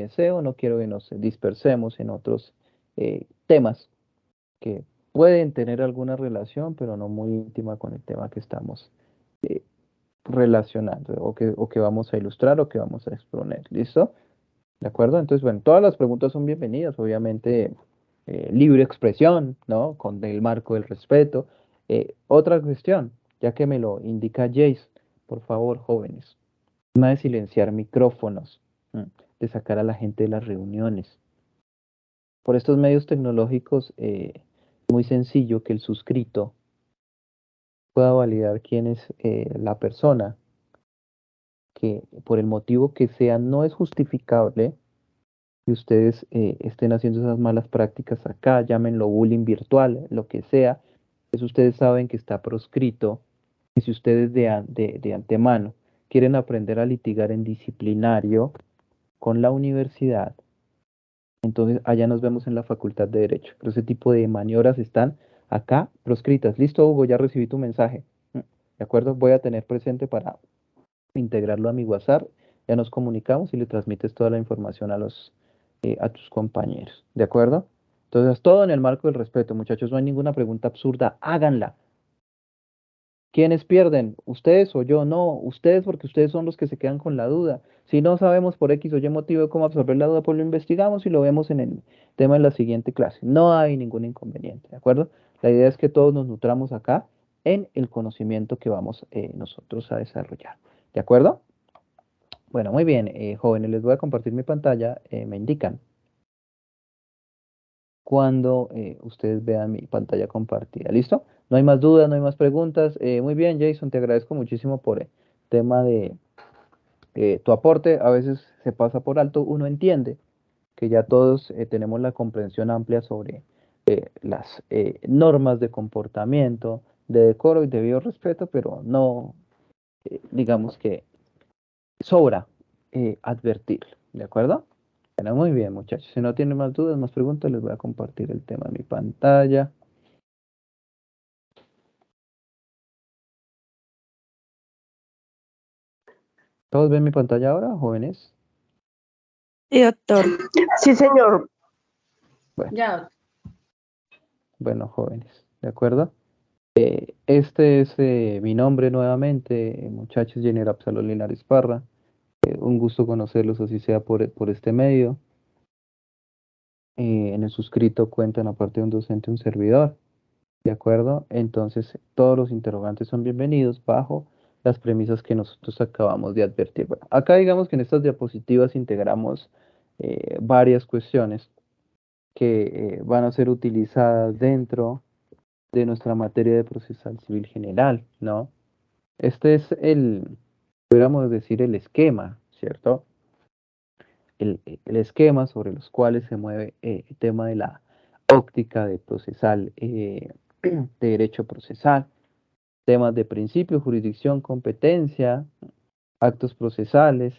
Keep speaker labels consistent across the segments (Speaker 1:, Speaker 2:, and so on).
Speaker 1: deseo, no quiero que nos dispersemos en otros temas que pueden tener alguna relación, pero no muy íntima con el tema que estamos eh, relacionando o que vamos a ilustrar o que vamos a exponer. ¿Listo? ¿De acuerdo? Entonces, bueno, todas las preguntas son bienvenidas, obviamente, libre expresión, ¿no? Con el marco del respeto. Otra cuestión, ya que me lo indica Jace, por favor, jóvenes, tema de silenciar micrófonos, de sacar a la gente de las reuniones. Por estos medios tecnológicos, es muy sencillo que el suscrito pueda validar quién es la persona, que por el motivo que sea no es justificable que ustedes estén haciendo esas malas prácticas acá, llámenlo bullying virtual, lo que sea, eso ustedes saben que está proscrito. Y si ustedes de antemano quieren aprender a litigar en disciplinario con la universidad, entonces allá nos vemos en la Facultad de Derecho. Pero ese tipo de maniobras están acá proscritas. Listo, Hugo, ya recibí tu mensaje. ¿De acuerdo? Voy a tener presente para integrarlo a mi WhatsApp. Ya nos comunicamos y le transmites toda la información a tus compañeros. ¿De acuerdo? Entonces, todo en el marco del respeto, muchachos. No hay ninguna pregunta absurda. Háganla. ¿Quiénes pierden? ¿Ustedes o yo? No, ustedes porque ustedes son los que se quedan con la duda. Si no sabemos por X o Y motivo cómo absorber la duda, pues lo investigamos y lo vemos en el tema en la siguiente clase. No hay ningún inconveniente, ¿de acuerdo? La idea es que todos nos nutramos acá en el conocimiento que vamos nosotros a desarrollar. ¿De acuerdo? Bueno, muy bien, jóvenes, les voy a compartir mi pantalla. Me indican cuando ustedes vean mi pantalla compartida. ¿Listo? No hay más dudas, no hay más preguntas. Muy bien, Jason, te agradezco muchísimo por el tema de tu aporte. A veces se pasa por alto, uno entiende que ya todos tenemos la comprensión amplia sobre las normas de comportamiento, de decoro y debido respeto, pero no, digamos que sobra advertirlo, ¿de acuerdo? Bueno, muy bien, muchachos. Si no tienen más dudas, más preguntas, les voy a compartir el tema en mi pantalla. ¿Todos ven mi pantalla ahora, jóvenes?
Speaker 2: Sí, doctor.
Speaker 3: Sí, señor.
Speaker 1: Bueno,
Speaker 4: Ya,
Speaker 1: bueno, jóvenes, ¿de acuerdo? Este es mi nombre nuevamente, muchachos, Jenner Absalón Linares Parra. Un gusto conocerlos, así sea por este medio. En el suscrito cuentan, aparte de un docente, un servidor. ¿De acuerdo? Entonces, todos los interrogantes son bienvenidos bajo las premisas que nosotros acabamos de advertir. Bueno, acá digamos que en estas diapositivas integramos varias cuestiones que van a ser utilizadas dentro de nuestra materia de procesal civil general, ¿no? Este es podríamos decir, el esquema, ¿cierto? El esquema sobre los cuales se mueve el tema de la óptica de procesal, de derecho procesal, temas de principio, jurisdicción, competencia, actos procesales,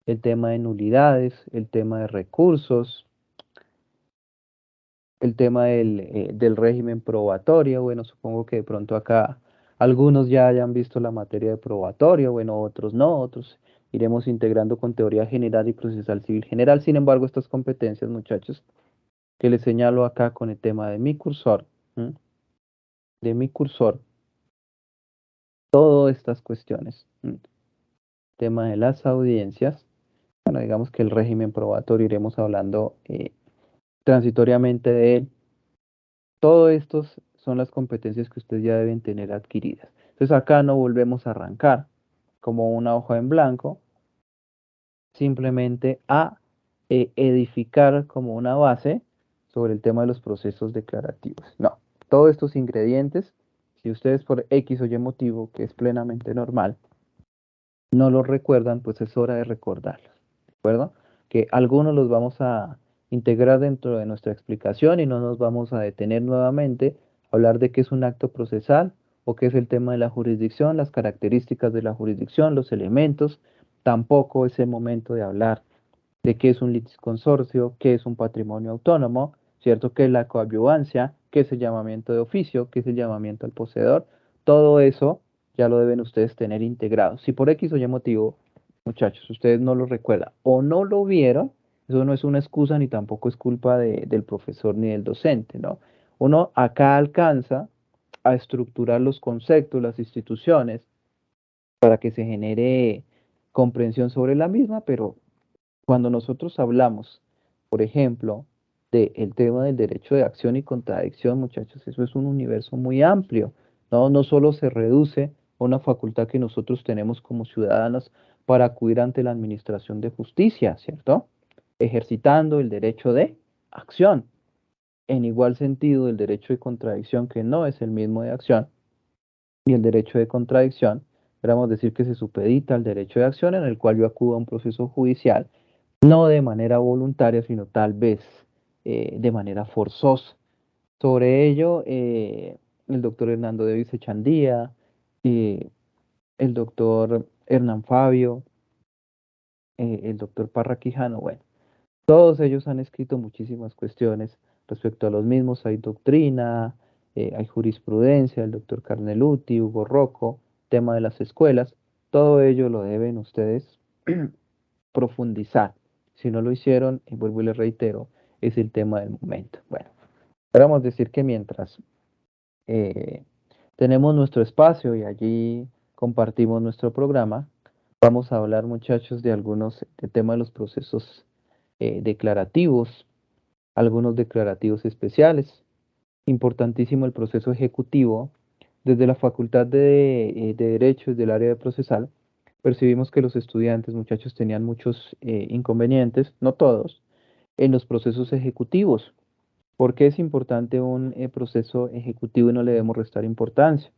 Speaker 1: el tema de nulidades, el tema de recursos, el tema del régimen probatorio. Bueno, supongo que de pronto acá algunos ya hayan visto la materia de probatorio, bueno, otros no, otros iremos integrando con teoría general y procesal civil general. Sin embargo, estas competencias, muchachos, que les señalo acá con el tema de mi cursor, ¿m? De mi cursor, todas estas cuestiones, tema de las audiencias, bueno, digamos que el régimen probatorio iremos hablando transitoriamente de él. Todo estos son las competencias que ustedes ya deben tener adquiridas. Entonces acá no volvemos a arrancar como una hoja en blanco, simplemente a edificar como una base sobre el tema de los procesos declarativos. No, todos estos ingredientes, si ustedes por X o Y motivo, que es plenamente normal, no los recuerdan, pues es hora de recordarlos, ¿de acuerdo? Que algunos los vamos a integrar dentro de nuestra explicación y no nos vamos a detener nuevamente a hablar de qué es un acto procesal o qué es el tema de la jurisdicción, las características de la jurisdicción, los elementos. Tampoco es el momento de hablar de qué es un litisconsorcio, qué es un patrimonio autónomo, ¿cierto? ¿Qué es la coadyuvancia? ¿Qué es el llamamiento de oficio? ¿Qué es el llamamiento al poseedor? Todo eso ya lo deben ustedes tener integrado. Si por X o Y motivo muchachos, ustedes no lo recuerdan o no lo vieron, eso no es una excusa ni tampoco es culpa del profesor ni del docente, ¿no? Uno acá alcanza a estructurar los conceptos, las instituciones, para que se genere comprensión sobre la misma, pero cuando nosotros hablamos, por ejemplo, del tema del derecho de acción y contradicción, muchachos, eso es un universo muy amplio, ¿no? No solo se reduce a una facultad que nosotros tenemos como ciudadanos para acudir ante la administración de justicia, ¿cierto? Ejercitando el derecho de acción. En igual sentido, el derecho de contradicción, que no es el mismo de acción, y el derecho de contradicción, podríamos decir que se supedita al derecho de acción en el cual yo acudo a un proceso judicial no de manera voluntaria, sino tal vez de manera forzosa. Sobre ello, el doctor Hernando Davis Echandía, el doctor Hernán Fabio, el doctor Parra Quijano, bueno, todos ellos han escrito muchísimas cuestiones respecto a los mismos. Hay doctrina, hay jurisprudencia, el doctor Carneluti, Hugo Rocco, tema de las escuelas. Todo ello lo deben ustedes profundizar. Si no lo hicieron, y vuelvo y les reitero, es el tema del momento. Bueno, podríamos decir que mientras eh, tenemos nuestro espacio y allí compartimos nuestro programa, vamos a hablar, muchachos, de algunos de temas de los procesos declarativos, algunos declarativos especiales. Importantísimo el proceso ejecutivo. Desde la Facultad de Derecho, del área de procesal, percibimos que los estudiantes, muchachos, tenían muchos inconvenientes, no todos, en los procesos ejecutivos. ¿Por qué es importante un proceso ejecutivo y no le debemos restar importancia?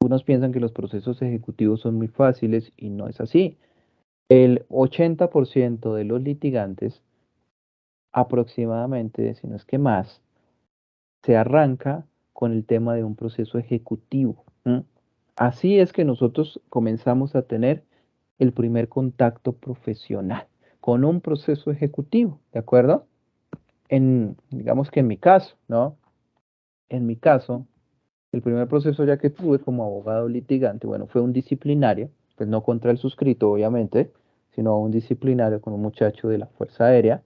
Speaker 1: Algunos piensan que los procesos ejecutivos son muy fáciles y no es así. El 80% de los litigantes, aproximadamente, si no es que más, se arranca con el tema de un proceso ejecutivo. ¿M? Así es que nosotros comenzamos a tener el primer contacto profesional con un proceso ejecutivo, ¿de acuerdo? Digamos que en mi caso, ¿no? En mi caso, el primer proceso ya que tuve como abogado litigante, bueno, fue un disciplinario, pues no contra el suscrito, obviamente, sino un disciplinario con un muchacho de la Fuerza Aérea.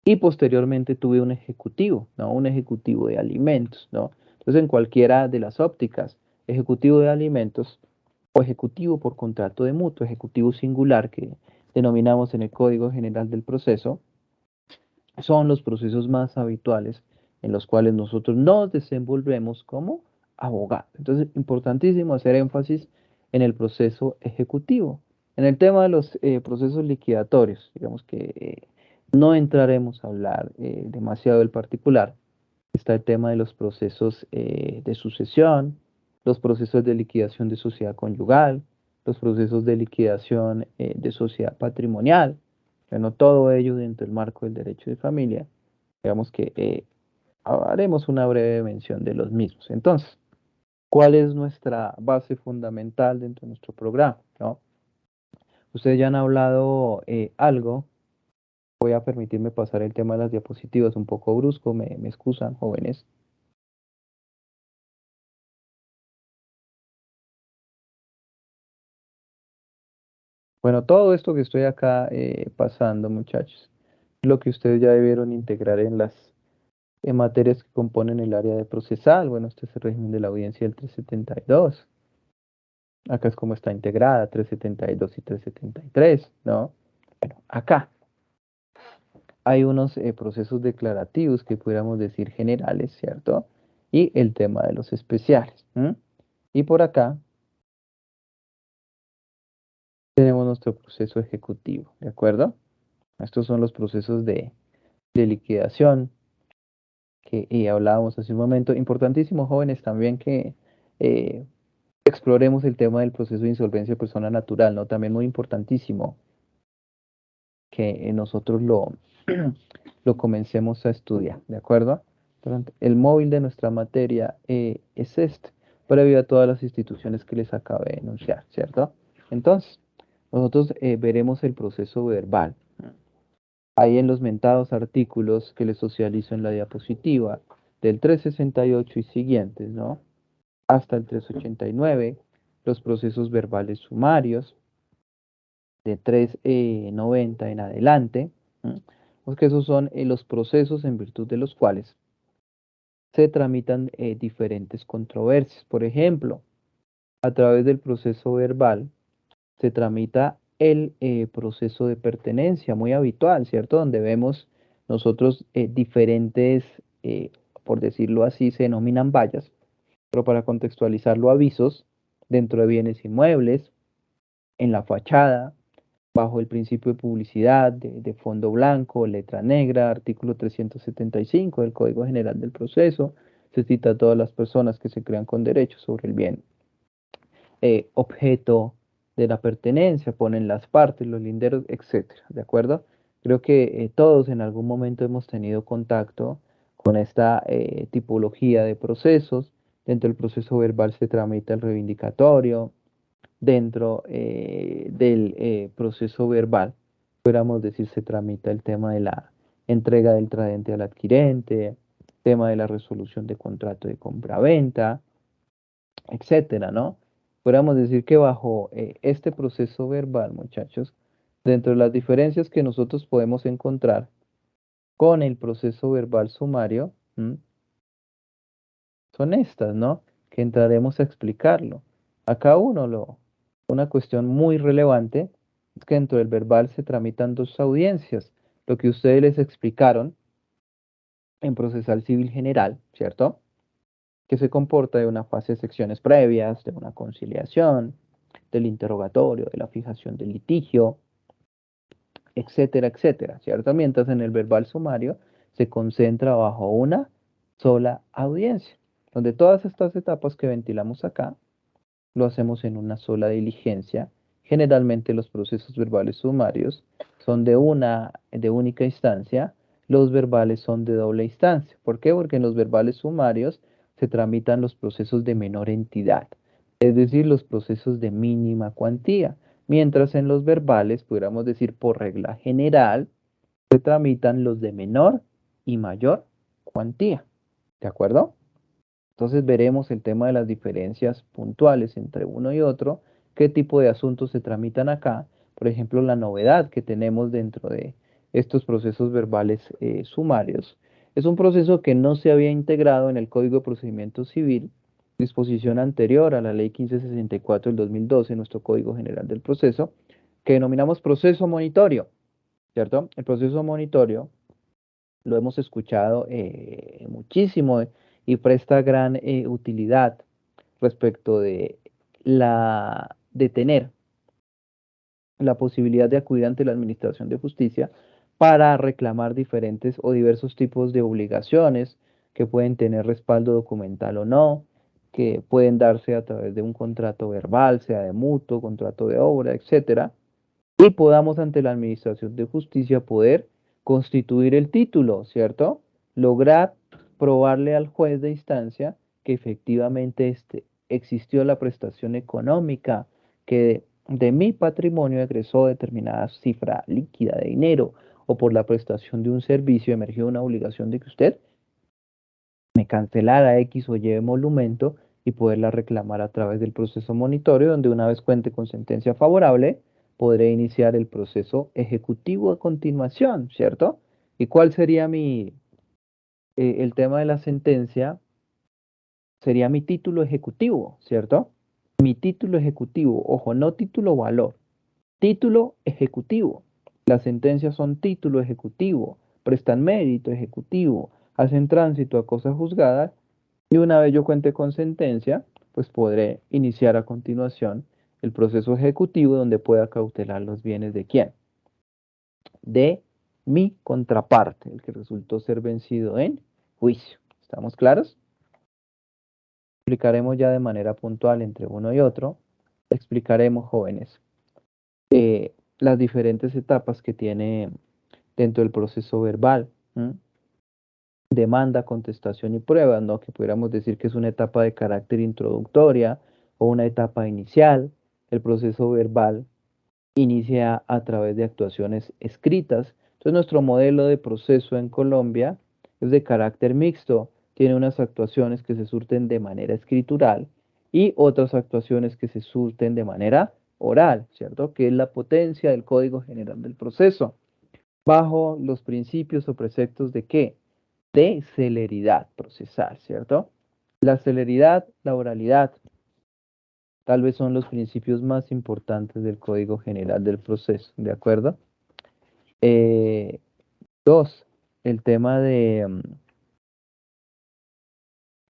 Speaker 1: Y posteriormente tuve un ejecutivo, ¿no? Un ejecutivo de alimentos, ¿no? Entonces, en cualquiera de las ópticas, ejecutivo de alimentos o ejecutivo por contrato de mutuo, ejecutivo singular que denominamos en el Código General del Proceso, son los procesos más habituales en los cuales nosotros nos desenvolvemos como abogados. Entonces, importantísimo hacer énfasis en el proceso ejecutivo. En el tema de los procesos liquidatorios, digamos que no entraremos a hablar demasiado del particular. Está el tema de los procesos de sucesión, los procesos de liquidación de sociedad conyugal, los procesos de liquidación de sociedad patrimonial. Bueno, todo ello dentro del marco del derecho de familia. Digamos que haremos una breve mención de los mismos. Entonces, ¿cuál es nuestra base fundamental dentro de nuestro programa? ¿No? Ustedes ya han hablado algo. Voy a permitirme pasar el tema de las diapositivas un poco brusco. Me excusan, jóvenes. Bueno, todo esto que estoy acá pasando, muchachos, es lo que ustedes ya debieron integrar en las materias que componen el área de procesal. Bueno, este es el régimen de la audiencia del 372. Acá es como está integrada, 372 y 373, ¿no? Bueno, acá hay unos procesos declarativos que pudiéramos decir generales, ¿cierto? Y el tema de los especiales. ¿M? Y por acá tenemos nuestro proceso ejecutivo, ¿de acuerdo? Estos son los procesos de liquidación que hablábamos hace un momento. Importantísimo, jóvenes, también que eh, exploremos el tema del proceso de insolvencia de persona natural, ¿no? También muy importantísimo que nosotros lo comencemos a estudiar, ¿de acuerdo? El móvil de nuestra materia es este, previo a todas las instituciones que les acabé de enunciar, ¿cierto? Entonces, nosotros veremos el proceso verbal. Ahí en los mentados artículos que les socializo en la diapositiva, del 368 y siguientes, ¿no? Hasta el 389, los procesos verbales sumarios, de 390 en adelante, porque esos son los procesos en virtud de los cuales se tramitan diferentes controversias. Por ejemplo, a través del proceso verbal se tramita el proceso de pertenencia, muy habitual, ¿cierto? Donde vemos nosotros diferentes, por decirlo así, se denominan vallas, pero para contextualizarlo, avisos dentro de bienes inmuebles, en la fachada, bajo el principio de publicidad, de fondo blanco, letra negra, artículo 375 del Código General del Proceso, se cita a todas las personas que se crean con derechos sobre el bien objeto de la pertenencia, ponen las partes, los linderos, etcétera, ¿de acuerdo? Creo que todos en algún momento hemos tenido contacto con esta tipología de procesos. Dentro del proceso verbal se tramita el reivindicatorio. Dentro del proceso verbal, podríamos decir, se tramita el tema de la entrega del tradente al adquirente, tema de la resolución de contrato de compra-venta, etcétera, ¿no? Podríamos decir que bajo este proceso verbal, muchachos, dentro de las diferencias que nosotros podemos encontrar con el proceso verbal sumario, son estas, ¿no? Que entraremos a explicarlo. Acá una cuestión muy relevante es que dentro del verbal se tramitan dos audiencias, lo que ustedes les explicaron en procesal civil general, ¿cierto? Que se comporta de una fase de secciones previas, de una conciliación, del interrogatorio, de la fijación del litigio, etcétera, etcétera, ¿cierto? Mientras en el verbal sumario se concentra bajo una sola audiencia, donde todas estas etapas que ventilamos acá lo hacemos en una sola diligencia. Generalmente los procesos verbales sumarios son de única instancia, los verbales son de doble instancia. ¿Por qué? Porque en los verbales sumarios se tramitan los procesos de menor entidad, es decir, los procesos de mínima cuantía, mientras en los verbales, pudiéramos decir por regla general, se tramitan los de menor y mayor cuantía. ¿De acuerdo? Entonces veremos el tema de las diferencias puntuales entre uno y otro, qué tipo de asuntos se tramitan acá. Por ejemplo, la novedad que tenemos dentro de estos procesos verbales sumarios. Es un proceso que no se había integrado en el Código de Procedimiento Civil, disposición anterior a la Ley 1564 del 2012, nuestro Código General del Proceso, que denominamos proceso monitorio, ¿cierto? El proceso monitorio lo hemos escuchado muchísimo y presta gran utilidad respecto de tener la posibilidad de acudir ante la Administración de Justicia para reclamar diferentes o diversos tipos de obligaciones que pueden tener respaldo documental o no, que pueden darse a través de un contrato verbal, sea de mutuo, contrato de obra, etcétera, y podamos ante la Administración de Justicia poder constituir el título, ¿cierto? Lograr probarle al juez de instancia que efectivamente existió la prestación económica, que de mi patrimonio egresó determinada cifra líquida de dinero o por la prestación de un servicio emergió una obligación de que usted me cancelara X o Y emolumento y poderla reclamar a través del proceso monitorio, donde una vez cuente con sentencia favorable, podré iniciar el proceso ejecutivo a continuación, ¿cierto? ¿Y cuál sería el tema de la sentencia? Sería mi título ejecutivo, ¿cierto? Mi título ejecutivo, ojo, no título valor, título ejecutivo. Las sentencias son título ejecutivo, prestan mérito ejecutivo, hacen tránsito a cosas juzgadas y una vez yo cuente con sentencia, pues podré iniciar a continuación el proceso ejecutivo donde pueda cautelar los bienes de quién, de mi contraparte, el que resultó ser vencido en juicio. ¿Estamos claros? Explicaremos ya de manera puntual entre uno y otro. Explicaremos, jóvenes, las diferentes etapas que tiene dentro del proceso verbal. Demanda, contestación y prueba, ¿no? Que pudiéramos decir que es una etapa de carácter introductoria o una etapa inicial. El proceso verbal inicia a través de actuaciones escritas. Entonces, nuestro modelo de proceso en Colombia es de carácter mixto. Tiene unas actuaciones que se surten de manera escritural y otras actuaciones que se surten de manera oral, ¿cierto? Que es la potencia del Código General del Proceso, bajo los principios o preceptos de ¿qué? De celeridad procesal, ¿cierto? La celeridad, la oralidad, tal vez son los principios más importantes del Código General del Proceso, ¿de acuerdo? Eh, Dos, el tema de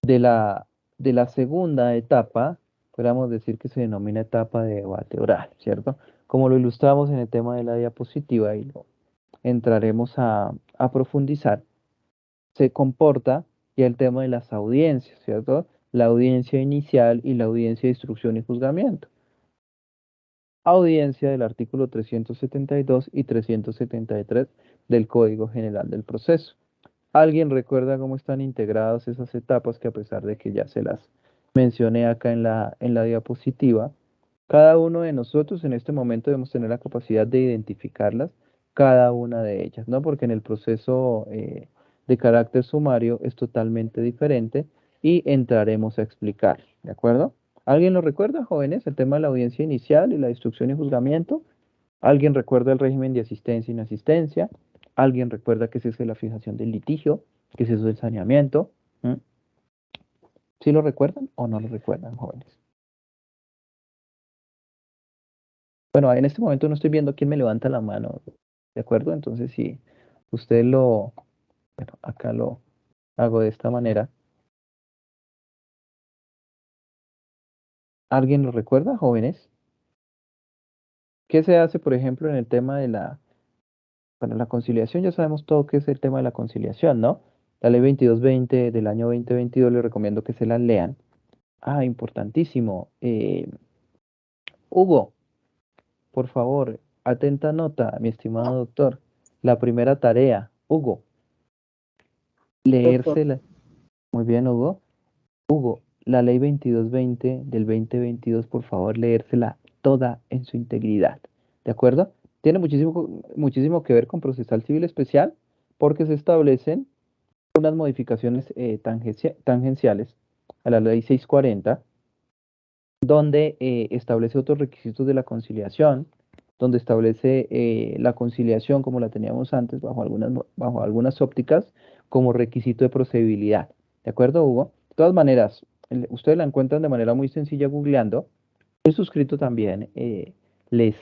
Speaker 1: de la segunda etapa, podríamos decir que se denomina etapa de debate oral, ¿cierto? Como lo ilustramos en el tema de la diapositiva y lo entraremos a profundizar, se comporta ya el tema de las audiencias, ¿cierto? La audiencia inicial y la audiencia de instrucción y juzgamiento. Audiencia del artículo 372 y 373 del Código General del Proceso. ¿Alguien recuerda cómo están integradas esas etapas que a pesar de que ya se las mencioné acá en en la diapositiva, cada uno de nosotros en este momento debemos tener la capacidad de identificarlas, cada una de ellas, ¿no? Porque en el proceso de carácter sumario es totalmente diferente y entraremos a explicar, ¿de acuerdo? ¿Alguien lo recuerda, jóvenes? El tema de la audiencia inicial y la instrucción y juzgamiento. ¿Alguien recuerda el régimen de asistencia e inasistencia? ¿Alguien recuerda qué es eso de la fijación del litigio? ¿Qué es eso del saneamiento? ¿Mm? ¿Sí lo recuerdan o no lo recuerdan, jóvenes? Bueno, en este momento no estoy viendo quién me levanta la mano, ¿de acuerdo? Entonces, si usted bueno, acá lo hago de esta manera. ¿Alguien lo recuerda, jóvenes? ¿Qué se hace, por ejemplo, en el tema de bueno, la conciliación? Ya sabemos todo qué es el tema de la conciliación, ¿no? La ley 2220 del año 2022 les recomiendo que se la lean. Ah, importantísimo. Hugo, por favor, atenta nota, mi estimado doctor. La primera tarea, Hugo,
Speaker 3: Doctor,
Speaker 1: leérsela. Muy bien, Hugo. Hugo, la ley 2220 del 2022, por favor, leérsela toda en su integridad. ¿De acuerdo? Tiene muchísimo que ver con procesal civil especial porque se establecen unas modificaciones tangenciales a la ley 640 donde establece otros requisitos de la conciliación, donde establece la conciliación como la teníamos antes bajo algunas ópticas como requisito de procedibilidad. ¿De acuerdo, Hugo? De todas maneras, ustedes la encuentran de manera muy sencilla googleando. El suscrito también les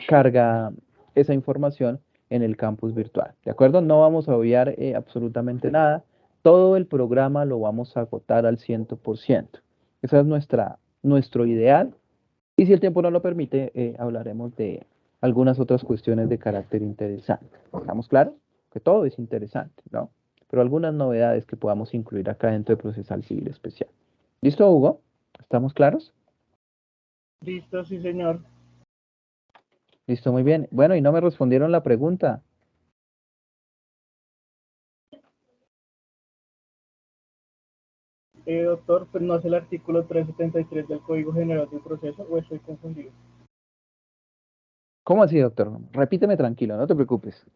Speaker 1: carga esa información en el campus virtual. ¿De acuerdo? No vamos a obviar absolutamente nada. Todo el programa lo vamos a agotar al 100%. Esa es nuestro ideal. Y si el tiempo no lo permite, hablaremos de algunas otras cuestiones de carácter interesante. ¿Estamos claros? Que todo es interesante, ¿no? Pero algunas novedades que podamos incluir acá dentro de Procesal Civil Especial. ¿Listo, Hugo? ¿Estamos claros?
Speaker 3: listo, sí, señor.
Speaker 1: Listo, muy bien. Bueno, y no me respondieron la pregunta.
Speaker 3: Doctor, pues no es el artículo 373 del Código General del Proceso, o estoy confundido.
Speaker 1: ¿Cómo así, doctor? Repíteme tranquilo, no te preocupes.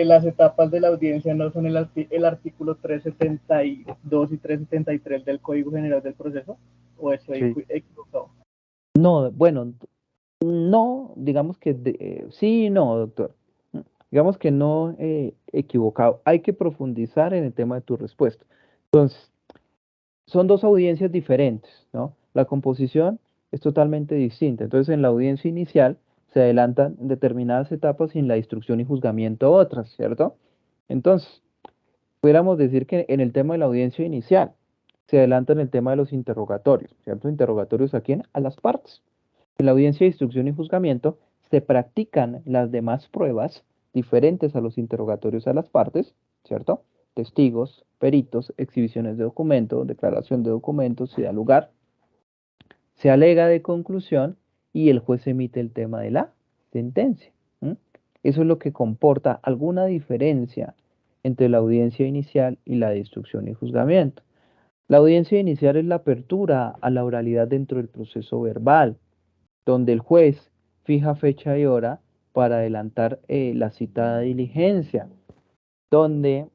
Speaker 3: Las etapas de la audiencia no son el artículo 372 y 373 del Código General del Proceso, o estoy
Speaker 1: Sí.
Speaker 3: equivocado.
Speaker 1: No, bueno, no, digamos que sí y no, doctor. Digamos que no equivocado. Hay que profundizar en el tema de tu respuesta. Entonces, son dos audiencias diferentes, ¿no? La composición es totalmente distinta. Entonces, en la audiencia inicial se adelantan determinadas etapas y en la instrucción y juzgamiento otras, ¿cierto? Entonces, pudiéramos decir que en el tema de la audiencia inicial se adelanta en el tema de los interrogatorios, ¿cierto? ¿Interrogatorios a quién? A las partes. En la audiencia de instrucción y juzgamiento se practican las demás pruebas diferentes a los interrogatorios a las partes, ¿cierto? Testigos, peritos, exhibiciones de documentos, declaración de documentos, si da lugar, se alega de conclusión y el juez emite el tema de la sentencia. ¿M? Eso es lo que comporta alguna diferencia entre la audiencia inicial y la de instrucción y juzgamiento. La audiencia inicial es la apertura a la oralidad dentro del proceso verbal, donde el juez fija fecha y hora para adelantar la citada diligencia, donde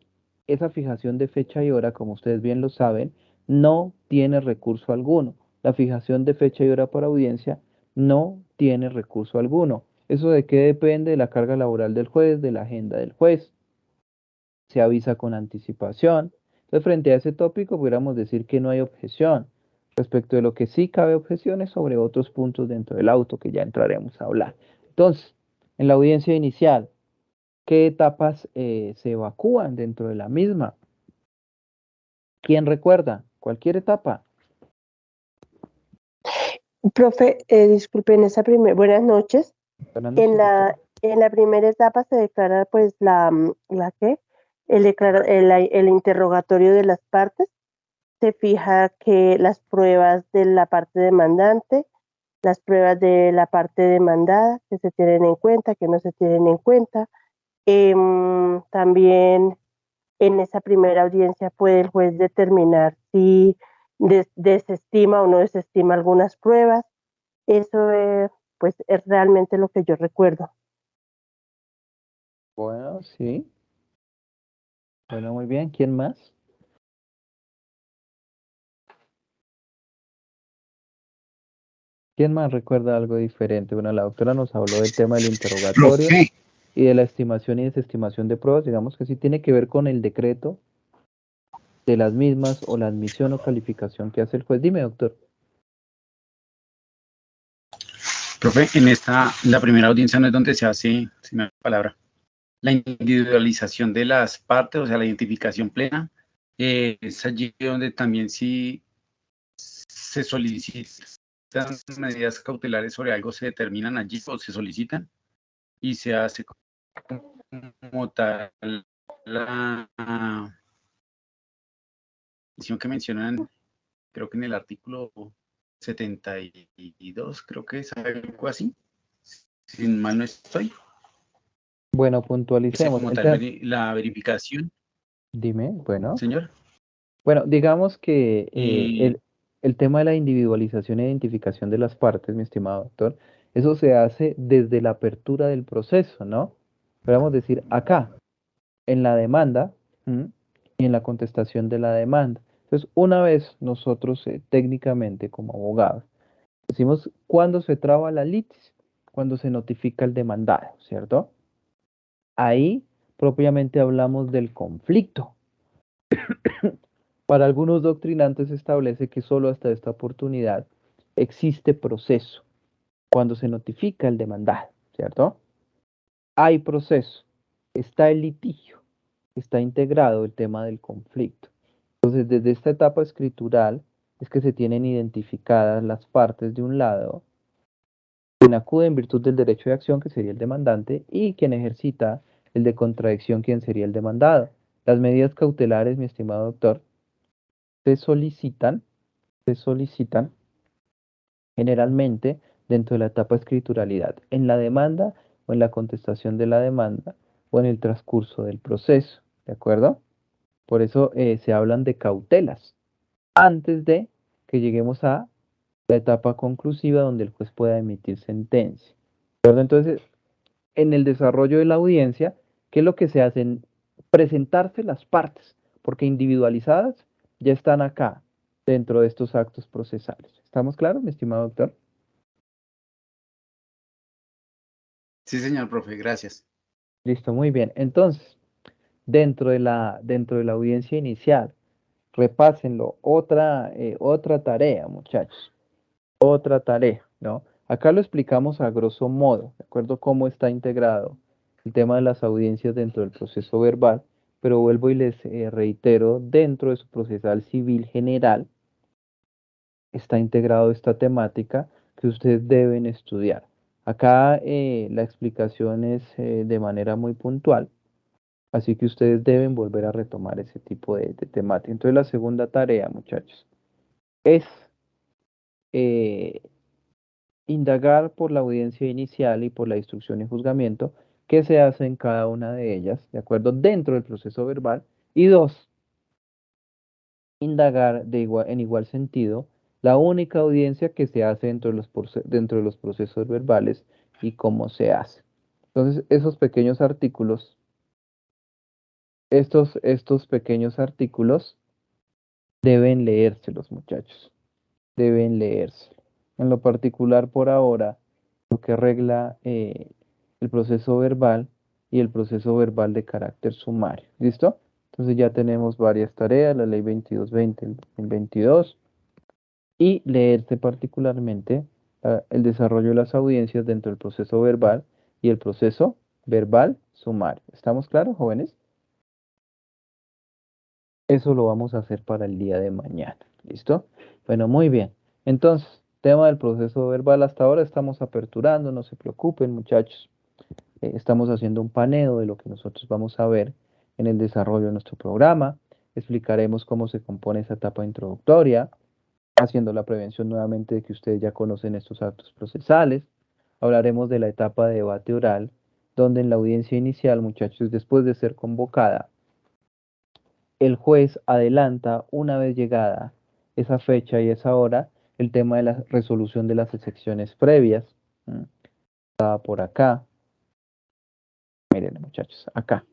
Speaker 1: esa fijación de fecha y hora, como ustedes bien lo saben, no tiene recurso alguno. La fijación de fecha y hora para audiencia no tiene recurso alguno. ¿Eso de qué depende? De la carga laboral del juez, de la agenda del juez. Se avisa con anticipación. Entonces, frente a ese tópico, pudiéramos decir que no hay objeción. Respecto de lo que sí cabe objeciones sobre otros puntos dentro del auto que ya entraremos a hablar. Entonces, en la audiencia inicial, ¿qué etapas se evacúan dentro de la misma? ¿Quién recuerda? Cualquier etapa.
Speaker 2: Profe, disculpe, buenas noches.
Speaker 1: Buenas
Speaker 2: En
Speaker 1: noches, doctora.
Speaker 2: la primera etapa se declara pues la que el interrogatorio de las partes. Se fija que las pruebas de la parte demandante, las pruebas de la parte demandada, que se tienen en cuenta, que no se tienen en cuenta. También en esa primera audiencia puede el juez determinar si desestima o no desestima algunas pruebas. Eso pues es realmente lo que yo recuerdo.
Speaker 1: Bueno, sí. Bueno, muy bien. ¿Quién más? ¿Quién más recuerda algo diferente? Bueno, la doctora nos habló del tema del interrogatorio
Speaker 4: Profe,
Speaker 1: y de la estimación y desestimación de pruebas. Digamos que sí tiene que ver con el decreto de las mismas o la admisión o calificación que hace el juez. Dime, doctor.
Speaker 4: profe, la primera audiencia no es donde se hace, si me da la palabra, la individualización de las partes, o sea, la identificación plena. Es allí donde también sí se solicitan medidas cautelares sobre algo, se determinan allí o se solicitan y se hace como tal la decisión que mencionan, creo que en el artículo 72, creo que es algo así, si mal no estoy.
Speaker 1: Bueno,
Speaker 4: Dice
Speaker 1: puntualicemos.
Speaker 4: como tal la verificación,
Speaker 1: Dime, bueno.
Speaker 4: señor.
Speaker 1: Bueno, digamos que
Speaker 4: Y
Speaker 1: el tema de la individualización e identificación de las partes, mi estimado doctor, eso se hace desde la apertura del proceso, ¿no? Podemos decir acá, en la demanda, ¿m? Y en la contestación de la demanda. Entonces, una vez nosotros técnicamente como abogados decimos cuándo se traba la litis, cuando se notifica el demandado, ¿cierto? Ahí propiamente hablamos del conflicto. Para algunos doctrinantes se establece que solo hasta esta oportunidad existe proceso cuando se notifica el demandado, ¿cierto? Hay proceso, está el litigio, está integrado el tema del conflicto. Entonces, desde esta etapa escritural es que se tienen identificadas las partes de un lado, quien acude en virtud del derecho de acción, que sería el demandante, y quien ejercita el de contradicción, quien sería el demandado. Las medidas cautelares, mi estimado doctor, se solicitan, se solicitan generalmente dentro de la etapa escrituralidad, en la demanda o en la contestación de la demanda o en el transcurso del proceso, ¿de acuerdo? Por eso se hablan de cautelas antes de que lleguemos a la etapa conclusiva donde el juez pueda emitir sentencia. ¿De acuerdo? Entonces, en el desarrollo de la audiencia, ¿qué es lo que se hace? Presentarse las partes, porque individualizadas ya están acá dentro de estos actos procesales. ¿Estamos claros, mi estimado doctor?
Speaker 4: sí, señor profe, gracias.
Speaker 1: Listo, muy bien. Entonces, dentro de la audiencia inicial, repásenlo. Otra tarea, muchachos. Otra tarea, ¿no? Acá lo explicamos a grosso modo, ¿de acuerdo? Cómo está integrado el tema de las audiencias dentro del proceso verbal, pero vuelvo y les reitero, dentro de su procesal civil general está integrado esta temática que ustedes deben estudiar. Acá la explicación es de manera muy puntual. Así que ustedes deben volver a retomar ese tipo de temática. Entonces la segunda tarea, muchachos, es eh, indagar por la audiencia inicial y por la instrucción y juzgamiento qué se hace en cada una de ellas, ¿de acuerdo? Dentro del proceso verbal. Y dos, indagar en igual sentido la única audiencia que se hace dentro de los procesos verbales y cómo se hace. Entonces, esos pequeños artículos, estos pequeños artículos deben leérselos, muchachos. Deben leerse. En lo particular, por ahora, lo que regla el proceso verbal y el proceso verbal de carácter sumario. ¿Listo? Entonces ya tenemos varias tareas, la ley 2220 del 2022, y leerse particularmente el desarrollo de las audiencias dentro del proceso verbal y el proceso verbal sumario. ¿Estamos claros, jóvenes? Eso lo vamos a hacer para el día de mañana. ¿Listo? Bueno, muy bien. Entonces, tema del proceso verbal hasta ahora estamos aperturando, no se preocupen, muchachos. Estamos haciendo un paneo de lo que nosotros vamos a ver en el desarrollo de nuestro programa. Explicaremos cómo se compone esa etapa introductoria, haciendo la prevención nuevamente de que ustedes ya conocen estos actos procesales. Hablaremos de la etapa de debate oral, donde en la audiencia inicial, muchachos, después de ser convocada, el juez adelanta, una vez llegada esa fecha y esa hora, el tema de la resolución de las excepciones previas. Estaba por acá. Miren, muchachos, acá.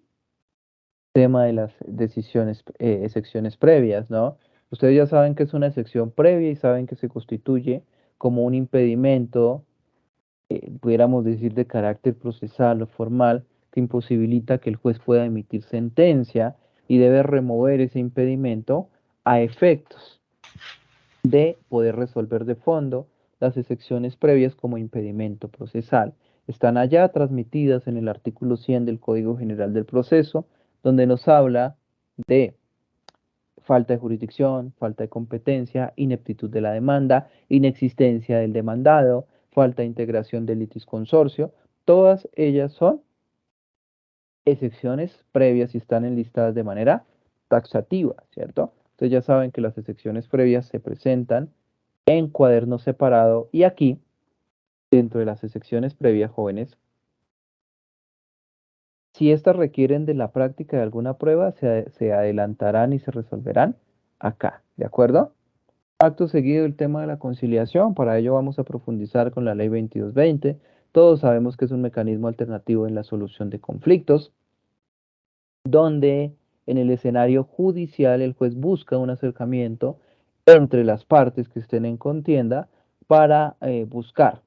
Speaker 1: Tema de las decisiones, excepciones previas, ¿no? Ustedes ya saben que es una excepción previa y saben que se constituye como un impedimento, pudiéramos decir, de carácter procesal o formal, que imposibilita que el juez pueda emitir sentencia y debe remover ese impedimento a efectos de poder resolver de fondo las excepciones previas como impedimento procesal. Están allá transmitidas en el artículo 100 del Código General del Proceso, donde nos habla de falta de jurisdicción, falta de competencia, ineptitud de la demanda, inexistencia del demandado, falta de integración del litisconsorcio. Todas ellas son excepciones previas y están enlistadas de manera taxativa, ¿cierto? Entonces ya saben que las excepciones previas se presentan en cuaderno separado y aquí, dentro de las excepciones previas, jóvenes, si estas requieren de la práctica de alguna prueba, se adelantarán y se resolverán acá, ¿de acuerdo? Acto seguido el tema de la conciliación, para ello vamos a profundizar con la ley 2220. Todos sabemos que es un mecanismo alternativo en la solución de conflictos, donde en el escenario judicial el juez busca un acercamiento entre las partes que estén en contienda para buscar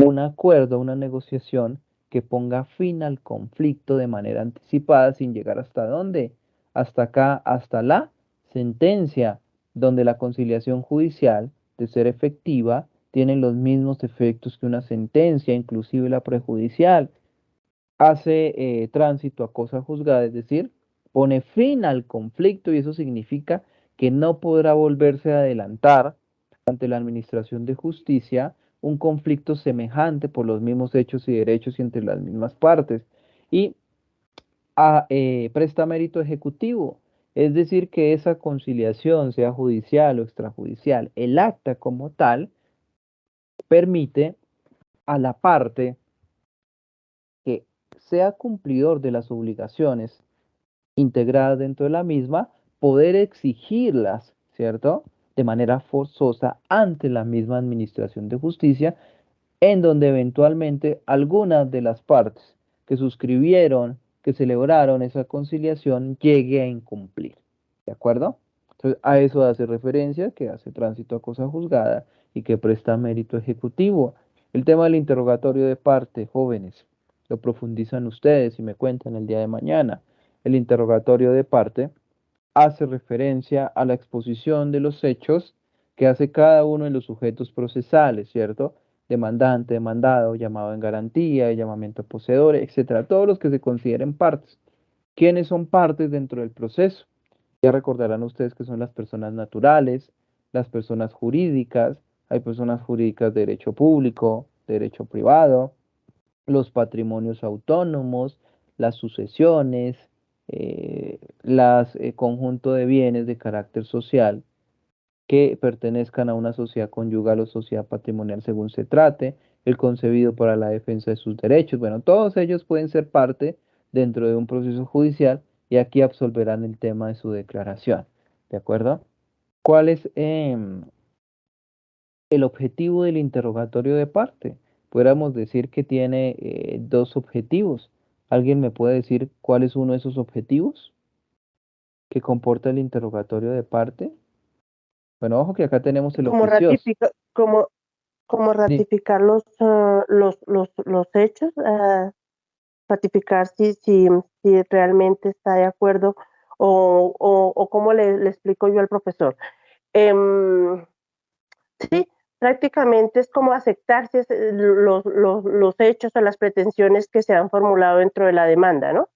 Speaker 1: un acuerdo, una negociación que ponga fin al conflicto de manera anticipada sin llegar hasta dónde, hasta acá, hasta la sentencia, donde la conciliación judicial, de ser efectiva, tiene los mismos efectos que una sentencia, inclusive la prejudicial. Hace tránsito a cosa juzgada, es decir, pone fin al conflicto y eso significa que no podrá volverse a adelantar ante la Administración de Justicia un conflicto semejante por los mismos hechos y derechos y entre las mismas partes. Y presta mérito ejecutivo, es decir, que esa conciliación, sea judicial o extrajudicial, el acta como tal, permite a la parte que sea cumplidor de las obligaciones integradas dentro de la misma, poder exigirlas, ¿cierto? De manera forzosa ante la misma Administración de Justicia, en donde eventualmente algunas de las partes que suscribieron, que celebraron esa conciliación, llegue a incumplir, ¿de acuerdo? Entonces, a eso hace referencia, que hace tránsito a cosa juzgada y que presta mérito ejecutivo. El tema del interrogatorio de parte, jóvenes, lo profundizan ustedes y me cuentan el día de mañana. El interrogatorio de parte hace referencia a la exposición de los hechos que hace cada uno de los sujetos procesales, ¿cierto? Demandante, demandado, llamado en garantía, llamamiento a poseedores, etcétera. Todos los que se consideren partes. ¿Quiénes son partes dentro del proceso? Ya recordarán ustedes que son las personas naturales, las personas jurídicas, hay personas jurídicas de derecho público, de derecho privado, los patrimonios autónomos, las sucesiones, las conjunto de bienes de carácter social que pertenezcan a una sociedad conyugal o sociedad patrimonial según se trate, el concebido para la defensa de sus derechos. Bueno, todos ellos pueden ser parte dentro de un proceso judicial y aquí absolverán el tema de su declaración. ¿De acuerdo? ¿Cuál es el objetivo del interrogatorio de parte? Pudiéramos decir que tiene dos objetivos. ¿Alguien me puede decir cuál es uno de esos objetivos que comporta el interrogatorio de parte? Bueno, ojo que acá tenemos el
Speaker 2: Como
Speaker 1: oficioso.
Speaker 2: como como
Speaker 1: Sí,
Speaker 2: ratificar los hechos, ratificar si realmente está de acuerdo o cómo le explico yo al profesor. Em, sí, prácticamente es como aceptar los hechos o las pretensiones que se han formulado dentro de la demanda, ¿no?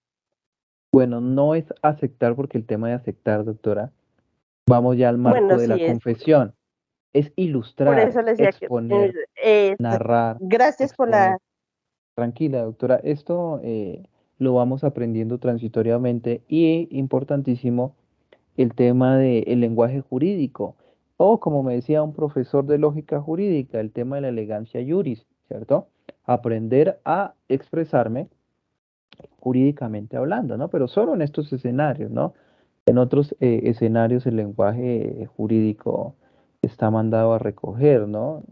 Speaker 1: bueno, no es aceptar porque el tema de aceptar, doctora, vamos ya al marco
Speaker 2: Bueno,
Speaker 1: de la
Speaker 2: sí,
Speaker 1: confesión. Es
Speaker 2: por
Speaker 1: ilustrar,
Speaker 2: eso les decía que
Speaker 1: exponer, narrar,
Speaker 2: gracias por
Speaker 1: exponer.
Speaker 2: la...
Speaker 1: Tranquila, doctora, esto lo vamos aprendiendo transitoriamente y importantísimo el tema del lenguaje jurídico o como me decía un profesor de lógica jurídica, el tema de la elegancia juris, ¿cierto? Aprender a expresarme jurídicamente hablando, ¿no? Pero solo en estos escenarios, ¿no? En otros escenarios el lenguaje jurídico está mandado a recoger, ¿no?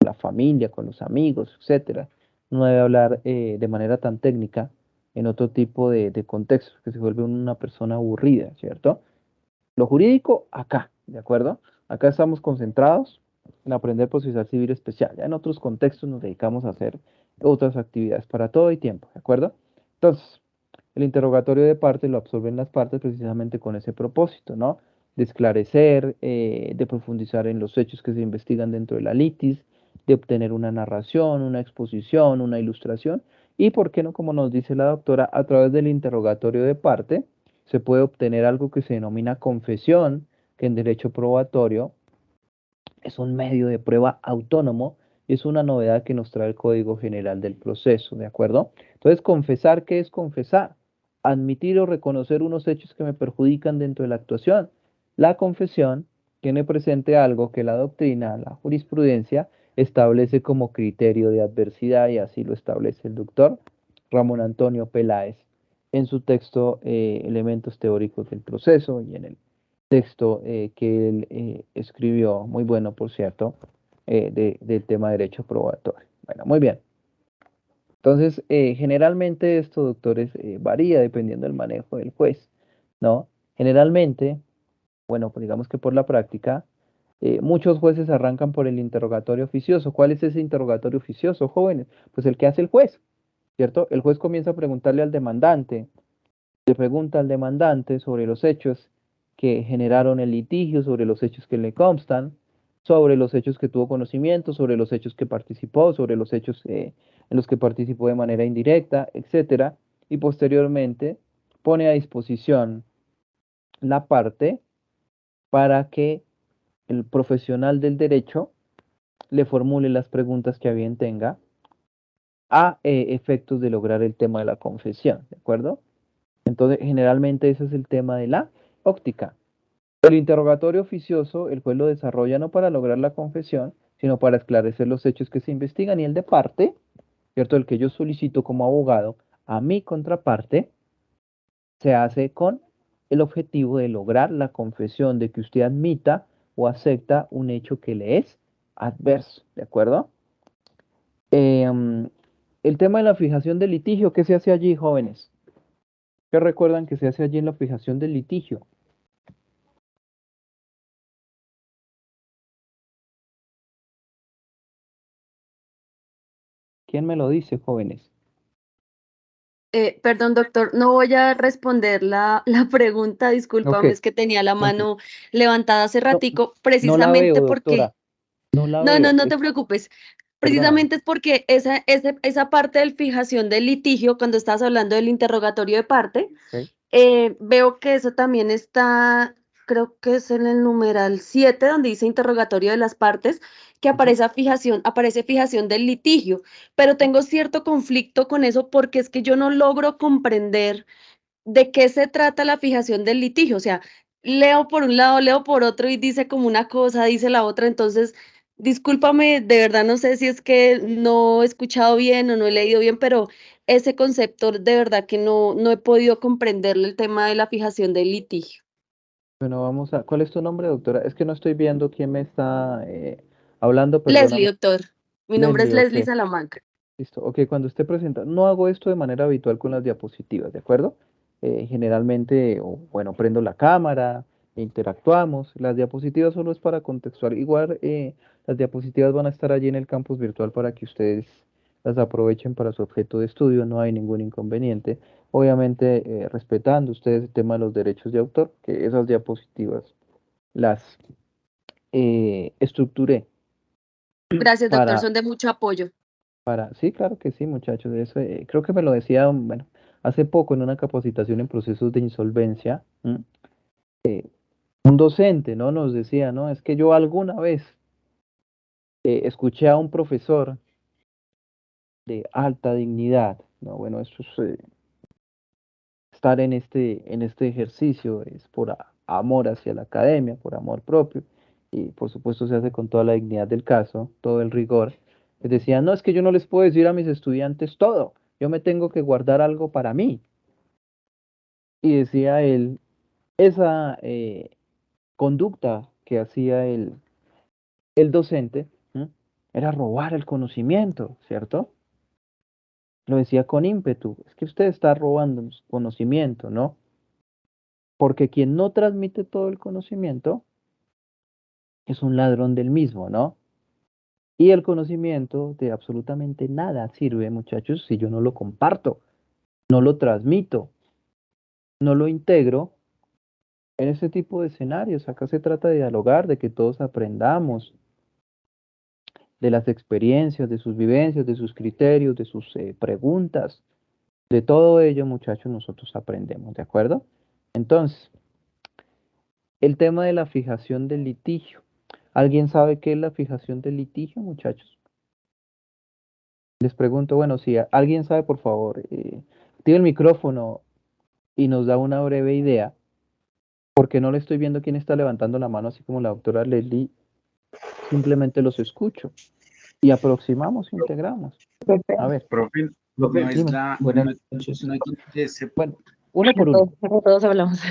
Speaker 1: La familia, con los amigos, etcétera. No debe hablar de manera tan técnica en otro tipo de contextos, que se vuelve una persona aburrida, ¿cierto? Lo jurídico, acá, ¿de acuerdo? Acá estamos concentrados en aprender procesal civil especial. Ya en otros contextos nos dedicamos a hacer otras actividades para todo y tiempo, ¿de acuerdo? Entonces, el interrogatorio de partes lo absorben las partes precisamente con ese propósito, ¿no? De esclarecer, de profundizar en los hechos que se investigan dentro de la litis, de obtener una narración, una exposición, una ilustración y, ¿por qué no? Como nos dice la doctora, a través del interrogatorio de parte se puede obtener algo que se denomina confesión, que en derecho probatorio es un medio de prueba autónomo y es una novedad que nos trae el Código General del Proceso, ¿de acuerdo? Entonces, confesar, ¿qué es confesar? Admitir o reconocer unos hechos que me perjudican dentro de la actuación. La confesión tiene presente algo que la doctrina, la jurisprudencia, establece como criterio de adversidad y así lo establece el doctor Ramón Antonio Peláez en su texto Elementos teóricos del proceso y en el texto que él escribió, muy bueno, por cierto, del tema de derecho probatorio. Bueno, muy bien. Entonces, generalmente esto, doctores, varía dependiendo del manejo del juez, ¿no? Generalmente, bueno, pues digamos que por la práctica, muchos jueces arrancan por el interrogatorio oficioso. ¿Cuál es ese interrogatorio oficioso, jóvenes? Pues el que hace el juez, ¿cierto? El juez comienza a preguntarle al demandante, le pregunta al demandante sobre los hechos que generaron el litigio, sobre los hechos que le constan, sobre los hechos que tuvo conocimiento, sobre los hechos que participó, sobre los hechos en los que participó de manera indirecta, etcétera, y posteriormente pone a disposición la parte para que el profesional del derecho le formule las preguntas que a bien tenga a efectos de lograr el tema de la confesión, ¿de acuerdo? Entonces, generalmente ese es el tema de la óptica. El interrogatorio oficioso, el juez lo desarrolla no para lograr la confesión, sino para esclarecer los hechos que se investigan y el de parte, ¿cierto? El que yo solicito como abogado a mi contraparte, se hace con el objetivo de lograr la confesión de que usted admita o acepta un hecho que le es adverso, ¿de acuerdo? El tema de la fijación del litigio, ¿qué se hace allí, jóvenes? ¿Qué recuerdan que se hace allí en la fijación del litigio? ¿Quién me lo dice, jóvenes?
Speaker 5: Perdón, doctor, no voy a responder la pregunta,
Speaker 1: Ok,
Speaker 5: discúlpame, es que tenía la
Speaker 1: tranquilo.
Speaker 5: mano levantada hace
Speaker 1: No,
Speaker 5: ratico,
Speaker 1: no la
Speaker 5: precisamente
Speaker 1: veo,
Speaker 5: porque,
Speaker 1: doctora. No la
Speaker 5: no,
Speaker 1: veo.
Speaker 5: no te preocupes,
Speaker 1: Perdóname.
Speaker 5: precisamente es porque esa parte de fijación del litigio, cuando estabas hablando del interrogatorio de parte,
Speaker 1: Ok.
Speaker 5: veo que eso también está, creo que es en el numeral 7 donde dice interrogatorio de las partes, que
Speaker 1: Ujú.
Speaker 5: aparece fijación del litigio, pero tengo cierto conflicto con eso porque es que yo no logro comprender de qué se trata la fijación del litigio. O sea, leo por un lado, leo por otro y dice como una cosa, dice la otra. Entonces, discúlpame, de verdad no sé si es que no he escuchado bien o no he leído bien, pero ese concepto de verdad que no he podido comprenderle el tema de la fijación del litigio.
Speaker 1: Bueno, vamos a. ¿Cuál es tu nombre, doctora? Es que no estoy viendo quién me está hablando,
Speaker 5: Leslie,
Speaker 1: perdóname.
Speaker 5: doctor. Mi nombre es
Speaker 1: Leslie, ok.
Speaker 5: Leslie Salamanca.
Speaker 1: Listo. Ok, cuando esté presentando, no hago esto de manera habitual con las diapositivas, ¿de acuerdo? Generalmente, bueno, prendo la cámara, interactuamos. Las diapositivas solo es para contextual. Igual las diapositivas van a estar allí en el campus virtual para que ustedes las aprovechen para su objeto de estudio, no hay ningún inconveniente. Obviamente respetando ustedes el tema de los derechos de autor, que esas diapositivas las estructuré
Speaker 5: Gracias, doctor,
Speaker 1: para,
Speaker 5: son de mucho apoyo.
Speaker 1: sí, claro que sí, muchachos, eso, creo que me lo decía, bueno, hace poco en una capacitación en procesos de insolvencia, un docente, ¿no? Nos decía, ¿no? Es que yo alguna vez escuché a un profesor de alta dignidad, ¿no? Bueno, eso es, estar en este ejercicio es por amor hacia la academia, por amor propio, y por supuesto se hace con toda la dignidad del caso, todo el rigor. Les decía, no, es que yo no les puedo decir a mis estudiantes todo, yo me tengo que guardar algo para mí. Y decía él, esa conducta que hacía el docente, ¿m? Era robar el conocimiento, ¿cierto? Lo decía con ímpetu, es que usted está robando conocimiento, ¿no? Porque quien no transmite todo el conocimiento es un ladrón del mismo, ¿no? Y el conocimiento de absolutamente nada sirve, muchachos, si yo no lo comparto, no lo transmito, no lo integro en ese tipo de escenarios. Acá se trata de dialogar, de que todos aprendamos de las experiencias, de sus vivencias, de sus criterios, de sus preguntas. De todo ello, muchachos, nosotros aprendemos, ¿de acuerdo? Entonces, el tema de la fijación del litigio. ¿Alguien sabe qué es la fijación del litigio, muchachos? Les pregunto, bueno, si alguien sabe, por favor, active el micrófono y nos da una breve idea, porque no le estoy viendo quién está levantando la mano, así como la doctora Leslie, simplemente los escucho y aproximamos, integramos. A ver,
Speaker 4: Profe,
Speaker 6: Profe,
Speaker 4: no es
Speaker 1: dime.
Speaker 4: la,
Speaker 6: buenas
Speaker 4: no,
Speaker 6: noches.
Speaker 4: no hay donde se...
Speaker 1: Bueno, uno por uno.
Speaker 5: Todos hablamos.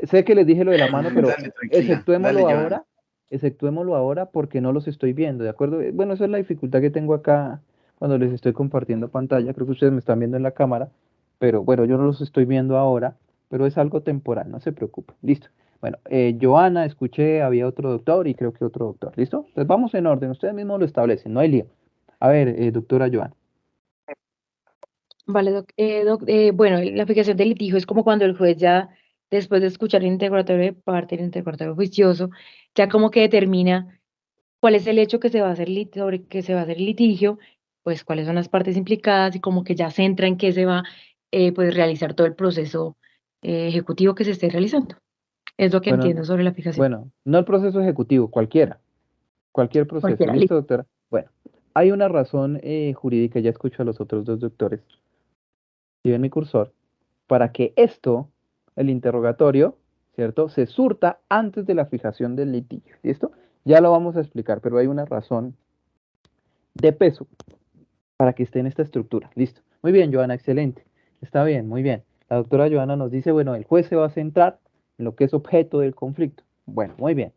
Speaker 1: Sé que les dije lo de la mano, pero
Speaker 4: Dale, tranquila, dale, Joana.
Speaker 1: exceptuémoslo ahora porque no los estoy viendo, ¿de acuerdo? Bueno, esa es la dificultad que tengo acá cuando les estoy compartiendo pantalla. Creo que ustedes me están viendo en la cámara, pero bueno, yo no los estoy viendo ahora, pero es algo temporal, no se preocupen. Listo. Bueno, Joana, escuché, había otro doctor y creo que otro doctor. ¿Listo? Entonces vamos en orden, ustedes mismos lo establecen, no hay lío. A ver, doctora Joana.
Speaker 7: Vale, bueno, la fijación del litigio es como cuando el juez ya, después de escuchar el interrogatorio de parte, el interrogatorio juicioso, ya como que determina cuál es el hecho que se va a hacer sobre que se va a hacer el litigio, pues cuáles son las partes implicadas y como que ya centra en qué se va pues realizar todo el proceso ejecutivo que se esté realizando. Es lo que
Speaker 1: Bueno,
Speaker 7: entiendo sobre la fijación.
Speaker 1: bueno, no el proceso ejecutivo, cualquier proceso.
Speaker 7: Cualquiera.
Speaker 1: ¿Listo, doctora? Bueno, hay una razón jurídica, ya escucho a los otros dos doctores, y ven mi cursor, para que esto, el interrogatorio, ¿cierto? Se surta antes de la fijación del litigio. ¿Listo? Ya lo vamos a explicar, pero hay una razón de peso para que esté en esta estructura. Listo. Muy bien, Joana, excelente. Está bien, muy bien. La doctora Joana nos dice, bueno, el juez se va a centrar en lo que es objeto del conflicto. Bueno, muy bien.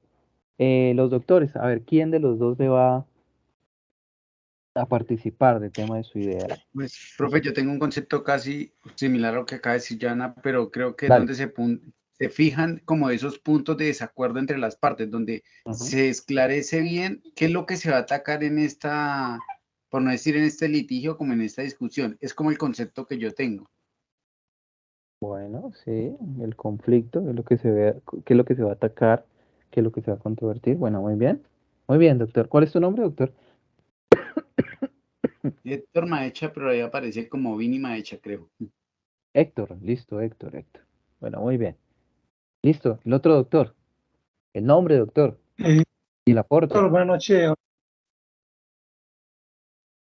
Speaker 1: Los doctores, a ver, ¿quién de los dos me va a participar del tema de su idea?
Speaker 4: Pues, profe, yo tengo un concepto casi similar a lo que acaba de decir Jana, pero creo que es
Speaker 1: Dale.
Speaker 4: donde se fijan como esos puntos de desacuerdo entre las partes, donde se esclarece bien qué es lo que se va a atacar en esta, por no decir en este litigio, como en esta discusión. Es como el concepto que yo tengo.
Speaker 1: Bueno, sí, el conflicto, qué es lo que se ve, qué es lo que se va a atacar, qué es lo que se va a controvertir. Bueno, muy bien. Muy bien, doctor. ¿Cuál es tu nombre, doctor?
Speaker 4: Héctor Maecha, pero ahí aparece como Vini Maecha, creo.
Speaker 1: Héctor, listo, Héctor. Bueno, muy bien. Listo, el otro doctor. El nombre, doctor. Y el aporte.
Speaker 8: Doctor, buenas noches.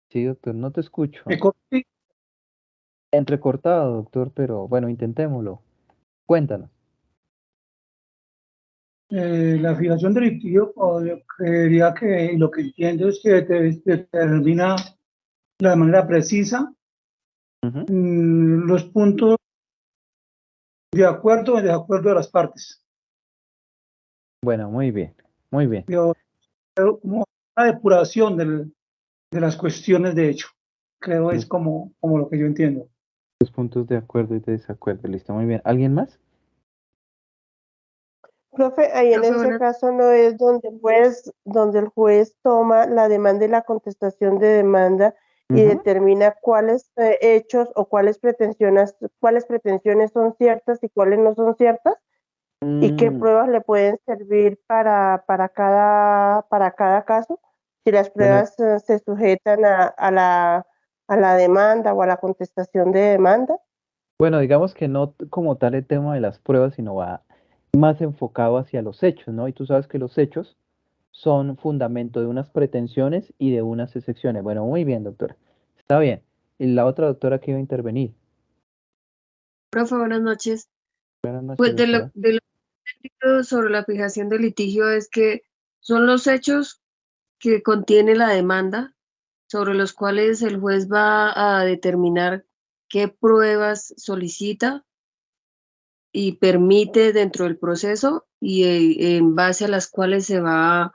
Speaker 1: Sí, doctor, no te escucho.
Speaker 8: Me corté.
Speaker 1: Entrecortado, doctor, pero bueno, intentémoslo. Cuéntanos.
Speaker 8: La fijación del litigio, yo creería que lo que entiendo es que determina de manera precisa
Speaker 1: Ujú.
Speaker 8: los puntos de acuerdo o en desacuerdo de las partes.
Speaker 1: Bueno, muy bien, muy bien.
Speaker 8: Pero como una depuración de las cuestiones de hecho. Creo es
Speaker 1: Los,
Speaker 8: como lo que yo entiendo.
Speaker 1: los puntos de acuerdo y de desacuerdo. Listo, muy bien. ¿Alguien más?
Speaker 2: Profe, ahí en
Speaker 5: Profe,
Speaker 2: ese
Speaker 5: buenas.
Speaker 2: caso no es donde el juez toma la demanda y la contestación de demanda y
Speaker 1: Ujú.
Speaker 2: determina cuáles hechos o cuáles pretensiones son ciertas y cuáles no son ciertas y qué
Speaker 1: Mm,
Speaker 2: pruebas le pueden servir para cada caso. Si las
Speaker 1: bueno,
Speaker 2: pruebas se sujetan a la demanda o a la contestación de demanda.
Speaker 1: bueno, digamos que no como tal el tema de las pruebas, sino va más enfocado hacia los hechos, ¿no? Y tú sabes que los hechos son fundamento de unas pretensiones y de unas excepciones. Bueno, muy bien, doctora. Está bien. Y la otra doctora que iba a intervenir.
Speaker 5: Profe, buenas noches.
Speaker 1: Buenas noches,
Speaker 5: Pues
Speaker 1: doctora.
Speaker 5: de lo que he entendido sobre la fijación de litigio es que son los hechos que contiene la demanda sobre los cuales el juez va a determinar qué pruebas solicita y permite dentro del proceso y en base a las cuales se va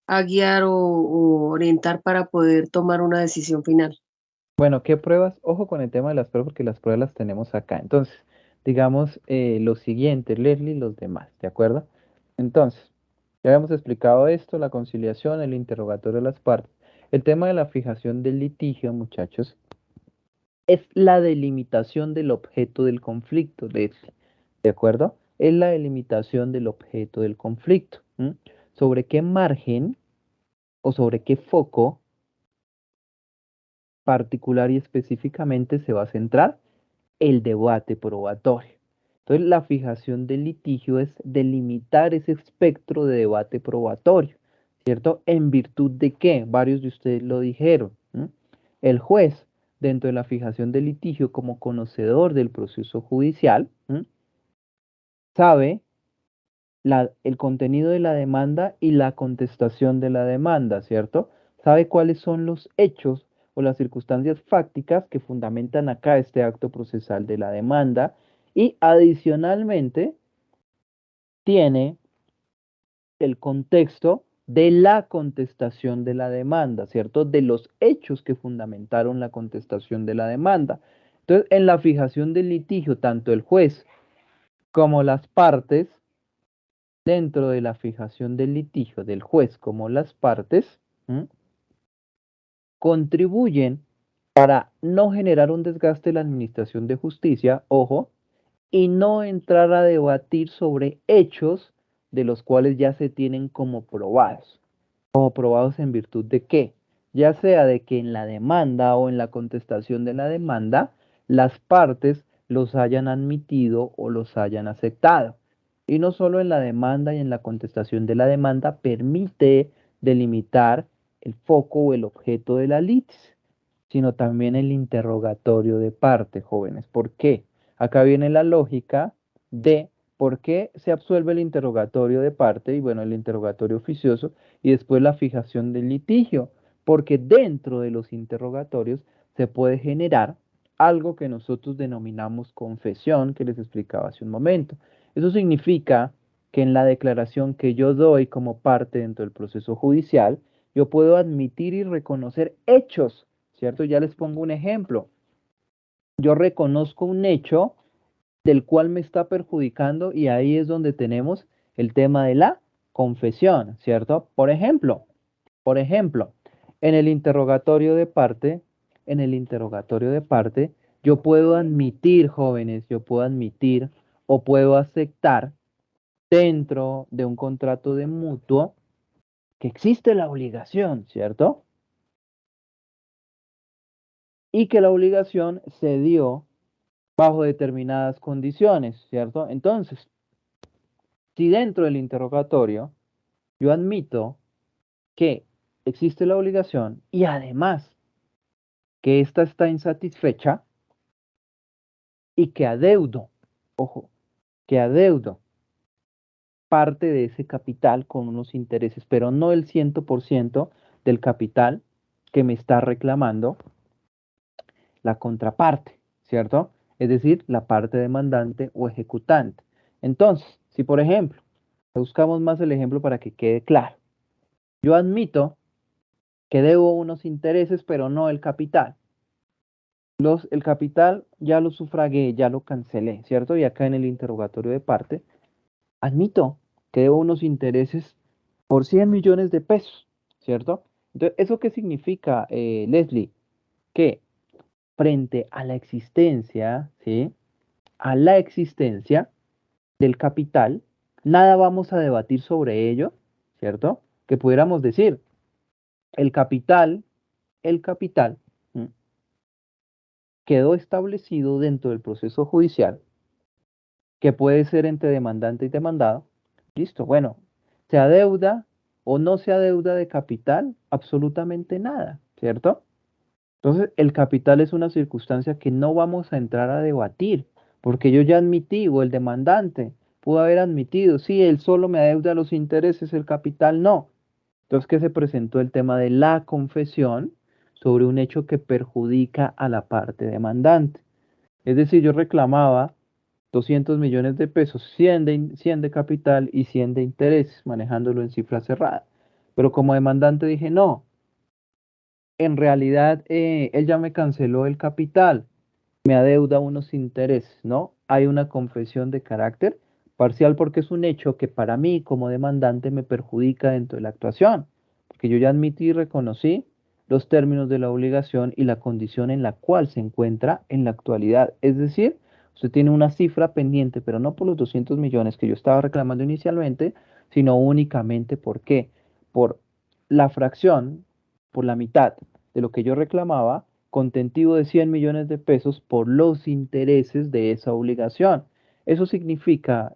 Speaker 5: a guiar o orientar para poder tomar una decisión final.
Speaker 1: Bueno, ¿qué pruebas? Ojo con el tema de las pruebas porque las pruebas las tenemos acá. Entonces, digamos lo siguiente, Leslie y los demás, ¿de acuerdo? Entonces, ya habíamos explicado esto, la conciliación, el interrogatorio de las partes. El tema de la fijación del litigio, muchachos, es la delimitación del objeto del conflicto, Leslie, ¿de acuerdo? Es la delimitación del objeto del conflicto. ¿M? ¿Sobre qué margen o sobre qué foco particular y específicamente se va a centrar el debate probatorio? Entonces, la fijación del litigio es delimitar ese espectro de debate probatorio, ¿cierto? ¿En virtud de qué? Varios de ustedes lo dijeron. ¿M? El juez, dentro de la fijación del litigio, como conocedor del proceso judicial, ¿m? sabe el contenido de la demanda y la contestación de la demanda, ¿cierto? Sabe cuáles son los hechos o las circunstancias fácticas que fundamentan acá este acto procesal de la demanda y adicionalmente tiene el contexto de la contestación de la demanda, ¿cierto? De los hechos que fundamentaron la contestación de la demanda. Entonces, en la fijación del litigio, tanto el juez como las partes, dentro de la fijación del litigio del juez como las partes, ¿m? contribuyen para no generar un desgaste de la administración de justicia, ojo, y no entrar a debatir sobre hechos de los cuales ya se tienen como probados. ¿Como probados en virtud de qué? Ya sea de que en la demanda o en la contestación de la demanda las partes los hayan admitido o los hayan aceptado. Y no solo en la demanda y en la contestación de la demanda permite delimitar el foco o el objeto de la litis, sino también el interrogatorio de parte, jóvenes. ¿Por qué? Acá viene la lógica de por qué se absuelve el interrogatorio de parte y bueno, el interrogatorio oficioso y después la fijación del litigio, porque dentro de los interrogatorios se puede generar algo que nosotros denominamos confesión, que les explicaba hace un momento. Eso significa que en la declaración que yo doy como parte dentro del proceso judicial, yo puedo admitir y reconocer hechos, ¿cierto? Ya les pongo un ejemplo. Yo reconozco un hecho del cual me está perjudicando y ahí es donde tenemos el tema de la confesión, ¿cierto? Por ejemplo, en el interrogatorio de parte, yo puedo admitir, jóvenes, yo puedo admitir o puedo aceptar dentro de un contrato de mutuo que existe la obligación, ¿cierto? Y que la obligación se dio bajo determinadas condiciones, ¿cierto? Entonces, si dentro del interrogatorio yo admito que existe la obligación y además que ésta está insatisfecha y que adeudo, ojo, que adeudo parte de ese capital con unos intereses, pero no el 100% del capital que me está reclamando la contraparte, ¿cierto? Es decir, la parte demandante o ejecutante. Entonces, si por ejemplo, buscamos más el ejemplo para que quede claro, yo admito que debo unos intereses, pero no el capital. El capital ya lo sufragué, ya lo cancelé, ¿cierto? Y acá en el interrogatorio de parte, admito que debo unos intereses por 100 millones de pesos, ¿cierto? Entonces, ¿eso qué significa, Leslie? Que frente a la existencia, ¿sí? A la existencia del capital, nada vamos a debatir sobre ello, ¿cierto? Que pudiéramos decir, el capital, ¿m? Quedó establecido dentro del proceso judicial, que puede ser entre demandante y demandado. Listo, bueno, se adeuda o no se adeuda de capital, absolutamente nada, ¿cierto? Entonces, el capital es una circunstancia que no vamos a entrar a debatir, porque yo ya admití, o el demandante pudo haber admitido, sí, él solo me adeuda los intereses, el capital no. Entonces, que se presentó el tema de la confesión sobre un hecho que perjudica a la parte demandante. Es decir, yo reclamaba 200 millones de pesos, 100 de capital y 100 de intereses, manejándolo en cifra cerrada. Pero como demandante dije, no, en realidad él ya me canceló el capital, me adeuda unos intereses, ¿no? Hay una confesión de carácter parcial porque es un hecho que para mí como demandante me perjudica dentro de la actuación, porque yo ya admití y reconocí los términos de la obligación y la condición en la cual se encuentra en la actualidad. Es decir, usted tiene una cifra pendiente, pero no por los 200 millones que yo estaba reclamando inicialmente, sino únicamente ¿por qué? Por la fracción, por la mitad de lo que yo reclamaba, contentivo de 100 millones de pesos por los intereses de esa obligación. Eso significa,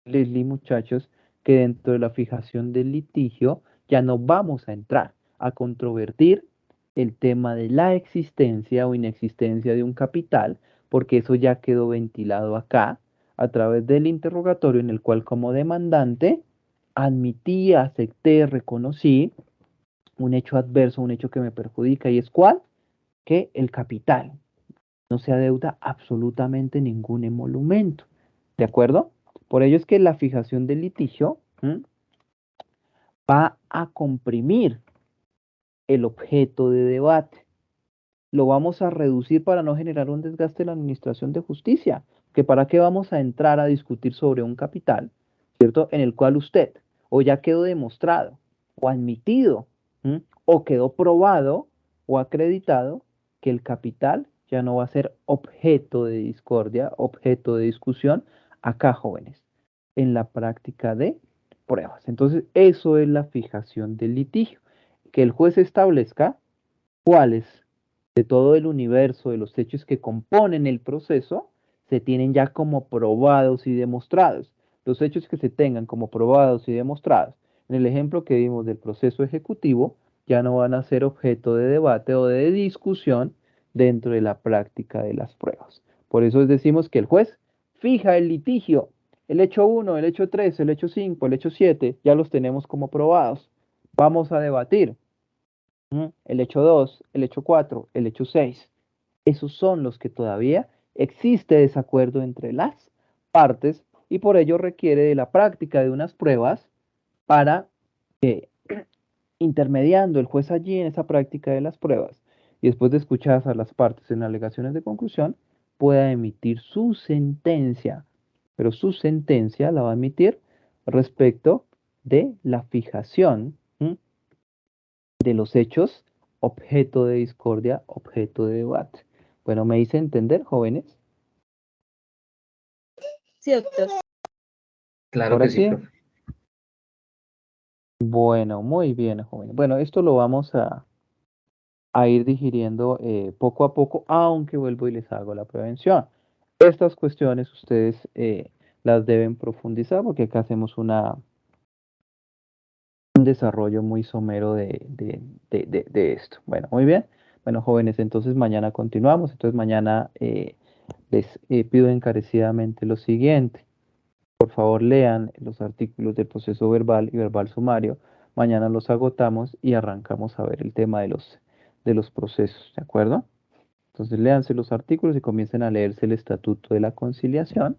Speaker 1: Leslie, muchachos, que dentro de la fijación del litigio ya no vamos a entrar a controvertir el tema de la existencia o inexistencia de un capital, porque eso ya quedó ventilado acá a través del interrogatorio en el cual como demandante admití, acepté, reconocí un hecho adverso, un hecho que me perjudica, ¿y es cuál? Que el capital no se adeuda absolutamente ningún emolumento, ¿de acuerdo? Por ello es que la fijación del litigio va a comprimir el objeto de debate. Lo vamos a reducir para no generar un desgaste en la administración de justicia, que para qué vamos a entrar a discutir sobre un capital, ¿cierto? En el cual usted o ya quedó demostrado o admitido o quedó probado o acreditado que el capital ya no va a ser objeto de discordia, objeto de discusión acá, jóvenes, en la práctica de pruebas. Entonces, eso es la fijación del litigio, que el juez establezca cuáles de todo el universo de los hechos que componen el proceso se tienen ya como probados y demostrados. Los hechos que se tengan como probados y demostrados, en el ejemplo que vimos del proceso ejecutivo, ya no van a ser objeto de debate o de discusión dentro de la práctica de las pruebas. Por eso decimos que el juez fija el litigio. El hecho 1, el hecho 3, el hecho 5, el hecho 7, ya los tenemos como probados. Vamos a debatir el hecho 2, el hecho 4, el hecho 6. Esos son los que todavía existe desacuerdo entre las partes y por ello requiere de la práctica de unas pruebas para que, intermediando el juez allí en esa práctica de las pruebas y después de escuchadas a las partes en alegaciones de conclusión, pueda emitir su sentencia. Pero su sentencia la va a emitir respecto de la fijación de los hechos, objeto de discordia, objeto de debate. Bueno, ¿me hice entender, jóvenes?
Speaker 5: Sí, doctor.
Speaker 4: Claro
Speaker 1: Ahora
Speaker 4: que sí,
Speaker 1: sí.
Speaker 4: profe.
Speaker 1: Bueno, muy bien, jóvenes. Bueno, esto lo vamos a ir digiriendo poco a poco, aunque vuelvo y les hago la prevención. Estas cuestiones ustedes las deben profundizar porque acá hacemos un desarrollo muy somero de esto. Bueno, muy bien. Bueno, jóvenes, entonces mañana continuamos. Entonces mañana les pido encarecidamente lo siguiente. Por favor, lean los artículos del proceso verbal y verbal sumario. Mañana los agotamos y arrancamos a ver el tema de los procesos, ¿de acuerdo? Entonces, léanse los artículos y comiencen a leerse el Estatuto de la Conciliación,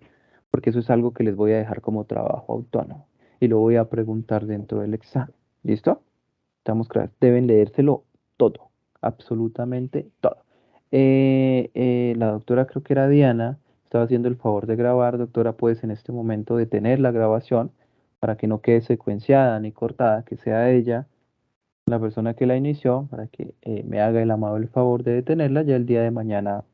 Speaker 1: porque eso es algo que les voy a dejar como trabajo autónomo y lo voy a preguntar dentro del examen. ¿Listo? Estamos claros. Deben leérselo todo, absolutamente todo. La doctora, creo que era Diana, estaba haciendo el favor de grabar. Doctora, puedes en este momento detener la grabación para que no quede secuenciada ni cortada, que sea ella la persona que la inició, para que me haga el amable favor de detenerla, ya el día de mañana